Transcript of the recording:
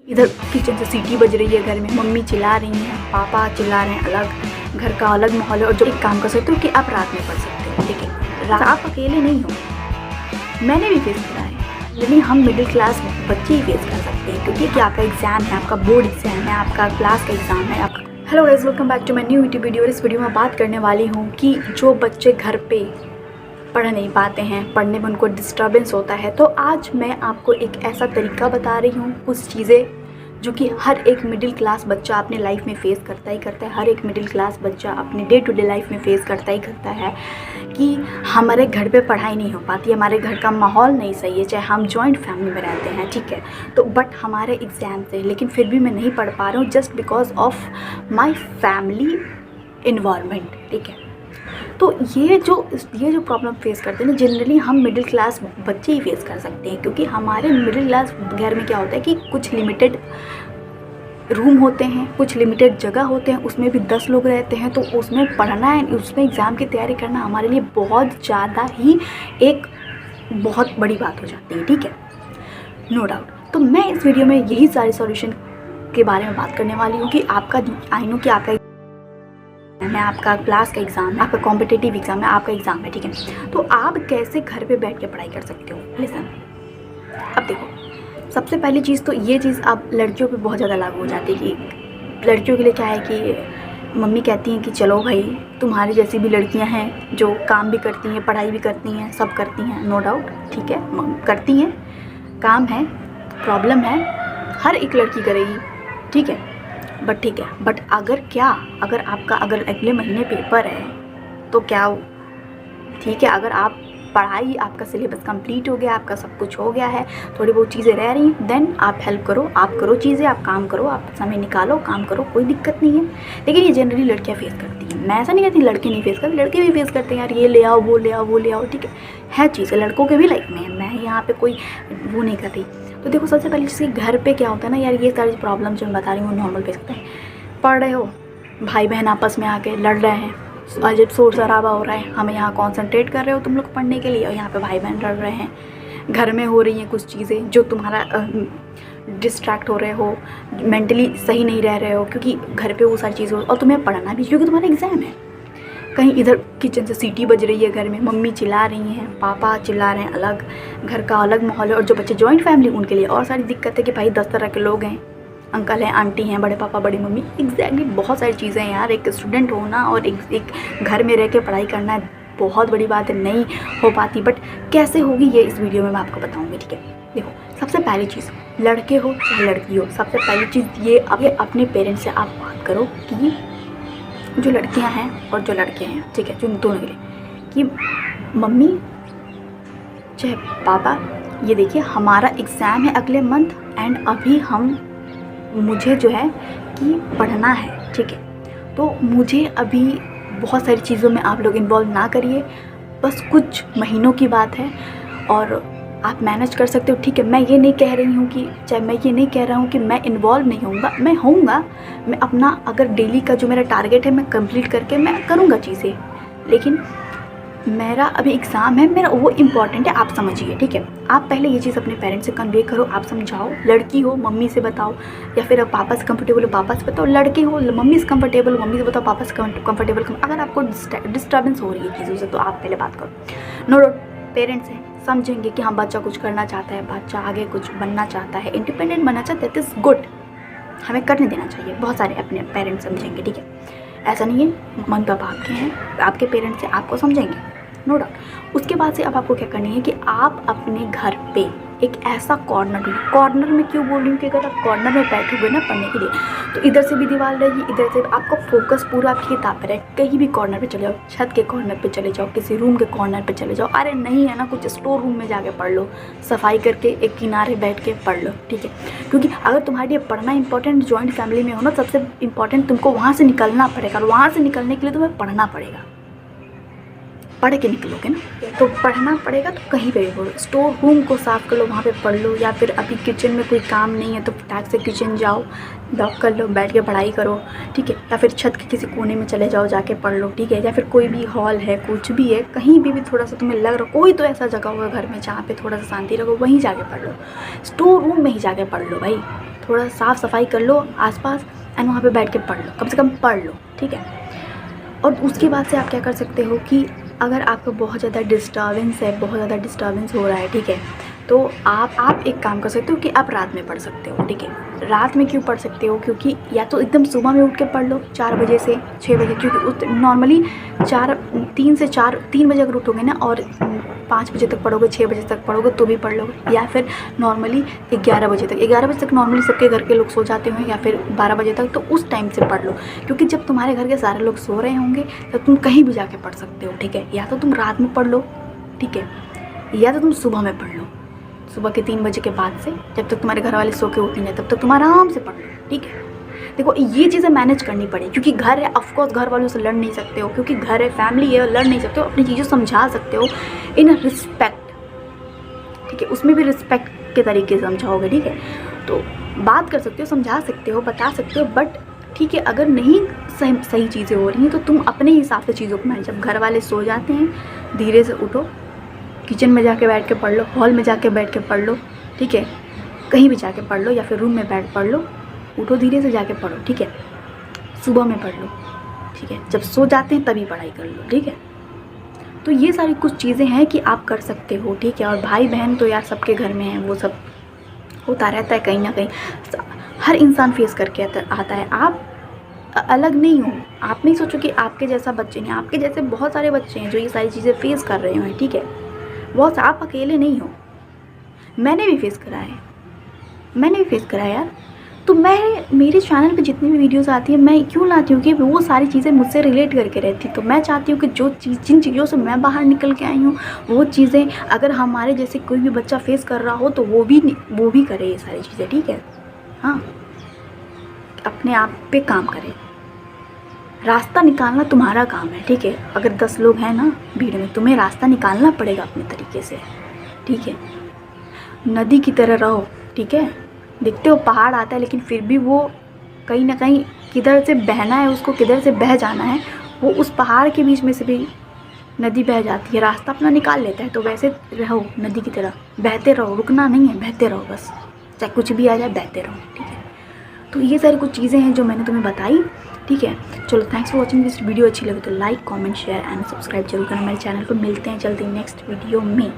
इधर किचन से सीटी बज रही है, घर में मम्मी चिल्ला रही हैं, पापा चिल्ला रहे हैं, अलग घर का अलग माहौल है। और जो एक काम कर सकते हो कि आप रात में पढ़ सकते हो, ठीक है। आप अकेले नहीं हो, मैंने भी फेस करा है, लेकिन हम मिडिल क्लास बच्चे ही फेस कर सकते हैं, क्योंकि कि आपका एग्ज़ाम है, आपका बोर्ड एग्ज़ाम है, आपका क्लास का एग्ज़ाम है, आपका। Hello guys, welcome back to my new YouTube video. इस वीडियो में बात करने वाली हूँ कि जो बच्चे घर पे पढ़ नहीं पाते हैं, पढ़ने में उनको डिस्टर्बेंस होता है, तो आज मैं आपको एक ऐसा तरीका बता रही हूँ, कुछ चीज़ें जो कि हर एक मिडिल क्लास बच्चा अपने लाइफ में फ़ेस करता ही करता है। हर एक मिडिल क्लास बच्चा अपने डे टू डे लाइफ में फ़ेस करता ही करता है कि हमारे घर पे पढ़ाई नहीं हो पाती, हमारे घर का माहौल नहीं सही है, चाहे हम जॉइंट फैमिली में रहते हैं, ठीक है, तो बट हमारे एग्ज़ाम से, लेकिन फिर भी मैं नहीं पढ़ पा रहा हूँ just because of my family environment, ठीक है। तो ये जो प्रॉब्लम फेस करते हैं ना, जनरली हम मिडिल क्लास बच्चे ही फेस कर सकते हैं, क्योंकि हमारे मिडिल क्लास घर में क्या होता है कि कुछ लिमिटेड रूम होते हैं, कुछ लिमिटेड जगह होते हैं, उसमें भी 10 लोग रहते हैं, तो उसमें पढ़ना है, उसमें एग्ज़ाम की तैयारी करना हमारे लिए बहुत ज़्यादा ही एक बहुत बड़ी बात हो जाती है, ठीक है, नो डाउट। तो मैं इस वीडियो में यही सारे सॉल्यूशन के बारे में बात करने वाली हूँ कि आपका, आई नो कि आपका है, आपका क्लास का एग्ज़ाम है, आपका कॉम्पिटिटिव एग्ज़ाम है, आपका एग्ज़ाम है, ठीक है, तो आप कैसे घर पे बैठ के पढ़ाई कर सकते हो। लिसन, अब देखो, सबसे पहली चीज़ तो ये चीज़ अब लड़कियों पे बहुत ज़्यादा लागू हो जाती है कि लड़कियों के लिए क्या है कि मम्मी कहती हैं कि चलो भाई, तुम्हारी जैसी भी लड़कियां हैं जो काम भी करती हैं, पढ़ाई भी करती हैं, सब करती हैं, नो डाउट, ठीक है, करती हैं, काम है, प्रॉब्लम है, हर एक लड़की करेगी, ठीक है, बट ठीक है, बट अगर आपका अगर अगले महीने पेपर है तो क्या, ठीक है, अगर आप पढ़ाई, आपका सिलेबस कंप्लीट हो गया, आपका सब कुछ हो गया है, थोड़ी बहुत चीज़ें रह रही हैं, देन आप हेल्प करो, आप करो चीज़ें, आप काम करो, आप समय निकालो, काम करो, कोई दिक्कत नहीं है। लेकिन ये जनरली लड़कियां फेस करती हैं, मैं ऐसा नहीं कहती लड़के नहीं फेस करते, लड़के भी फेस करते हैं, यार ये ले आओ, वो ले आओ, वो ले आओ, ठीक है चीज़ें लड़कों के भी लाइफ में है, मैं यहाँ पर कोई वो नहीं कर रही। तो देखो, सबसे पहले चीज़ घर पे क्या होता है ना यार, ये सारी प्रॉब्लम जो मैं बता रही हूँ नॉर्मल फेस करते हैं। पढ़ रहे हो, भाई बहन आपस में आके लड़ रहे हैं, अजब शोर शराबा हो रहा है, हमें यहाँ कॉन्सेंट्रेट कर रहे हो तुम लोग पढ़ने के लिए, और यहाँ पे भाई बहन लड़ रहे हैं, घर में हो रही हैं कुछ चीज़ें जो तुम्हारा डिस्ट्रैक्ट हो रहे हो, मेंटली सही नहीं रह रहे हो, क्योंकि घर पे वो सारी चीज़ें, और तुम्हें पढ़ना भी क्योंकि तुम्हारा एग्ज़ाम है। कहीं इधर किचन से सीटी बज रही है, घर में मम्मी चिल्ला रही हैं, पापा चिल्ला रहे हैं, अलग घर का अलग माहौल है। और जो बच्चे जॉइंट फैमिली, उनके लिए और सारी दिक्कत है कि भाई 10 तरह के लोग हैं, अंकल हैं, आंटी हैं, बड़े पापा, बड़ी मम्मी, एग्जैक्टली बहुत सारी चीज़ें हैं यार। एक स्टूडेंट होना और एक घर में रह के पढ़ाई करना बहुत बड़ी बात है, नहीं हो पाती, बट कैसे होगी ये इस वीडियो में मैं आपको बताऊंगी, ठीक है। देखो, सबसे पहली चीज़, लड़के हो चाहे लड़की हो, सबसे पहली चीज़ ये अपने पेरेंट्स से आप बात करो कि जो लड़कियां हैं और जो लड़के हैं, ठीक है, जो दोनों के लिए, कि मम्मी चाहे पापा, ये देखिए हमारा एग्ज़ाम है अगले मंथ, एंड अभी मुझे जो है कि पढ़ना है, ठीक है, तो मुझे अभी बहुत सारी चीज़ों में आप लोग इन्वॉल्व ना करिए, बस कुछ महीनों की बात है और आप मैनेज कर सकते हो, ठीक है। मैं ये नहीं कह रही हूँ कि, चाहे मैं ये नहीं कह रहा हूँ कि मैं इन्वॉल्व नहीं होऊंगा, मैं होऊंगा, मैं अपना अगर डेली का जो मेरा टारगेट है मैं कंप्लीट करके मैं करूँगा चीज़ें, लेकिन मेरा अभी एग्ज़ाम है, मेरा वो इम्पॉर्टेंट है, आप समझिए, ठीक है। आप पहले ये चीज़ अपने पेरेंट्स से कन्वे करो, आप समझाओ, लड़की हो मम्मी से बताओ, या फिर आप पापा से कंफर्टेबल हो पापा से बताओ, लड़के हो मम्मी से कंफर्टेबल हो मम्मी से बताओ, पापा से कंफर्टेबल। अगर आपको डिस्टर्बेंस हो रही है चीज़ों से तो आप पहले बात करो, नो डाउट पेरेंट्स हैं, समझेंगे कि हाँ बच्चा कुछ करना चाहता है, बच्चा आगे कुछ बनना चाहता है, इंडिपेंडेंट बनना चाहता है, दैट इज़ गुड, हमें करने देना चाहिए, बहुत सारे अपने पेरेंट्स समझेंगे, ठीक है। ऐसा नहीं है, मम्मी पापा आपके हैं, आपके पेरेंट्स हैं, आपको समझेंगे, नो डाउट। उसके बाद से अब आपको क्या करनी है कि आप अपने घर पे एक ऐसा कॉर्नर में क्यों बोल रही हूँ कि अगर आप कॉर्नर में बैठोगे ना पढ़ने के लिए, तो इधर से भी दीवार रहेगी, इधर से आपका फोकस पूरा आपकी किताब पर है। कहीं भी कॉर्नर पे चले जाओ, छत के कॉर्नर पे चले जाओ, किसी रूम के कॉर्नर पे चले जाओ, अरे नहीं है ना कुछ स्टोर रूम में जाके पढ़ लो, सफाई करके एक किनारे बैठ के पढ़ लो, ठीक है। क्योंकि अगर तुम्हारे लिए पढ़ना इंपॉर्टेंट, जॉइंट फैमिली में हो ना, सबसे इंपॉर्टेंट तुमको वहाँ से निकलना पड़ेगा, और वहाँ से निकलने के लिए तुम्हें पढ़ना पड़ेगा, पढ़ के निकलोगे ना, तो पढ़ना पड़ेगा, तो कहीं पे भी पढ़ो, स्टोर रूम को साफ़ कर लो, वहाँ पे पढ़ लो, या फिर अभी किचन में कोई काम नहीं है तो फटाक से किचन जाओ, लॉक कर लो, बैठ के पढ़ाई करो, ठीक है, या फिर छत के किसी कोने में चले जाओ, जाके पढ़ लो, ठीक है, या फिर कोई भी हॉल है, कुछ भी है, कहीं भी थोड़ा सा तुम्हें लग रहा, कोई तो ऐसा जगह होगा घर में जहाँ पे थोड़ा सा शांति रखो, वहीं जाके पढ़ लो, स्टोर रूम में ही जाके पढ़ लो भाई, थोड़ा साफ़ सफाई कर लो आसपास एंड वहाँ पे बैठ के पढ़ लो, कम से कम पढ़ लो, ठीक है। और उसके बाद से आप क्या कर सकते हो कि अगर आपको बहुत ज़्यादा डिस्टर्बेंस है, बहुत ज़्यादा डिस्टर्बेंस हो रहा है, ठीक है, तो आप एक काम कर सकते हो कि आप रात में पढ़ सकते हो, ठीक है। रात में क्यों पढ़ सकते हो? क्योंकि या तो एकदम सुबह में उठ के पढ़ लो 4 बजे से 6 बजे, क्योंकि नॉर्मली 3 बजे अगर उठोगे ना और 5 बजे तक पढ़ोगे, 6 बजे तक पढ़ोगे तो भी पढ़ लोगे, या फिर नॉर्मली 11 बजे तक नॉर्मली सबके घर के लोग सो जाते हैं, या फिर 12 बजे तक, तो उस टाइम से पढ़ लो। क्योंकि जब तुम्हारे घर के सारे लोग सो रहे होंगे तो तुम कहीं भी जाके पढ़ सकते हो, ठीक है। या तो तुम रात में पढ़ लो, ठीक है, या तो तुम सुबह में पढ़ लो, सुबह के 3 बजे के बाद से, जब तक तुम्हारे घर वाले सो के उठेंगे तब तक तुम आराम से पढ़ लो, ठीक है। देखो ये चीज़ें मैनेज करनी पड़े, क्योंकि घर है, ऑफकोर्स घर वालों से लड़ नहीं सकते हो, क्योंकि घर है, फैमिली है, लड़ नहीं सकते हो, अपनी चीज़ें समझा सकते हो इन रिस्पेक्ट, ठीक है। उसमें भी रिस्पेक्ट के तरीके से समझाओगे, ठीक है, तो बात कर सकते हो, समझा सकते हो, बता सकते हो, बट ठीक है, अगर नहीं सही चीज़ें हो रही हैं तो तुम अपने हिसाब से चीज़ों को मैनेज। जब घर वाले सो जाते हैं धीरे से उठो, किचन में जाके बैठ के पढ़ लो, हॉल में जाके बैठ के पढ़ लो, ठीक है, कहीं भी जाके पढ़ लो, या फिर रूम में बैठ पढ़ लो, उठो धीरे से जाके पढ़ो, ठीक है, सुबह में पढ़ लो, ठीक है, जब सो जाते हैं तभी पढ़ाई कर लो, ठीक है। तो ये सारी कुछ चीज़ें हैं कि आप कर सकते हो, ठीक है। और भाई बहन तो यार सबके घर में है, वो सब होता रहता है, कहीं ना कहीं हर इंसान फेस करके आता है। आप अलग नहीं हो, आप नहीं सोचो कि आपके जैसा बच्चे नहीं, आपके जैसे बहुत सारे बच्चे हैं जो ये सारी चीज़ें फेस कर रहे हैं, ठीक है। बहुत, आप अकेले नहीं हो, मैंने भी फेस करा है यार। तो मेरे चैनल पे जितनी भी वीडियोस आती है मैं क्यों लाती हूँ कि वो सारी चीज़ें मुझसे रिलेट करके रहती। तो मैं चाहती हूँ कि जिन चीज़ों से मैं बाहर निकल के आई हूँ वो चीज़ें अगर हमारे जैसे कोई भी बच्चा फेस कर रहा हो तो वो भी करे ये सारी चीज़ें, ठीक है। हाँ, अपने आप पे काम करें, रास्ता निकालना तुम्हारा काम है, ठीक है। अगर 10 लोग हैं ना भीड़ में, तुम्हें रास्ता निकालना पड़ेगा अपने तरीके से, ठीक है। नदी की तरह रहो, ठीक है। देखते हो पहाड़ आता है लेकिन फिर भी वो कहीं ना कहीं किधर से बहना है, उसको किधर से बह जाना है, वो उस पहाड़ के बीच में से भी नदी बह जाती है, रास्ता अपना निकाल लेता है। तो वैसे रहो नदी की तरह, बहते रहो, रुकना नहीं है, बहते रहो बस, चाहे कुछ भी आ जाए बहते रहो, ठीक है। तो ये सारी कुछ चीज़ें हैं जो मैंने तुम्हें बताई, ठीक है। चलो, thanks for watching this video. अच्छी लगे तो like, comment, share and subscribe जरूर करना मेरे चैनल को। मिलते हैं जल्दी नेक्स्ट वीडियो में।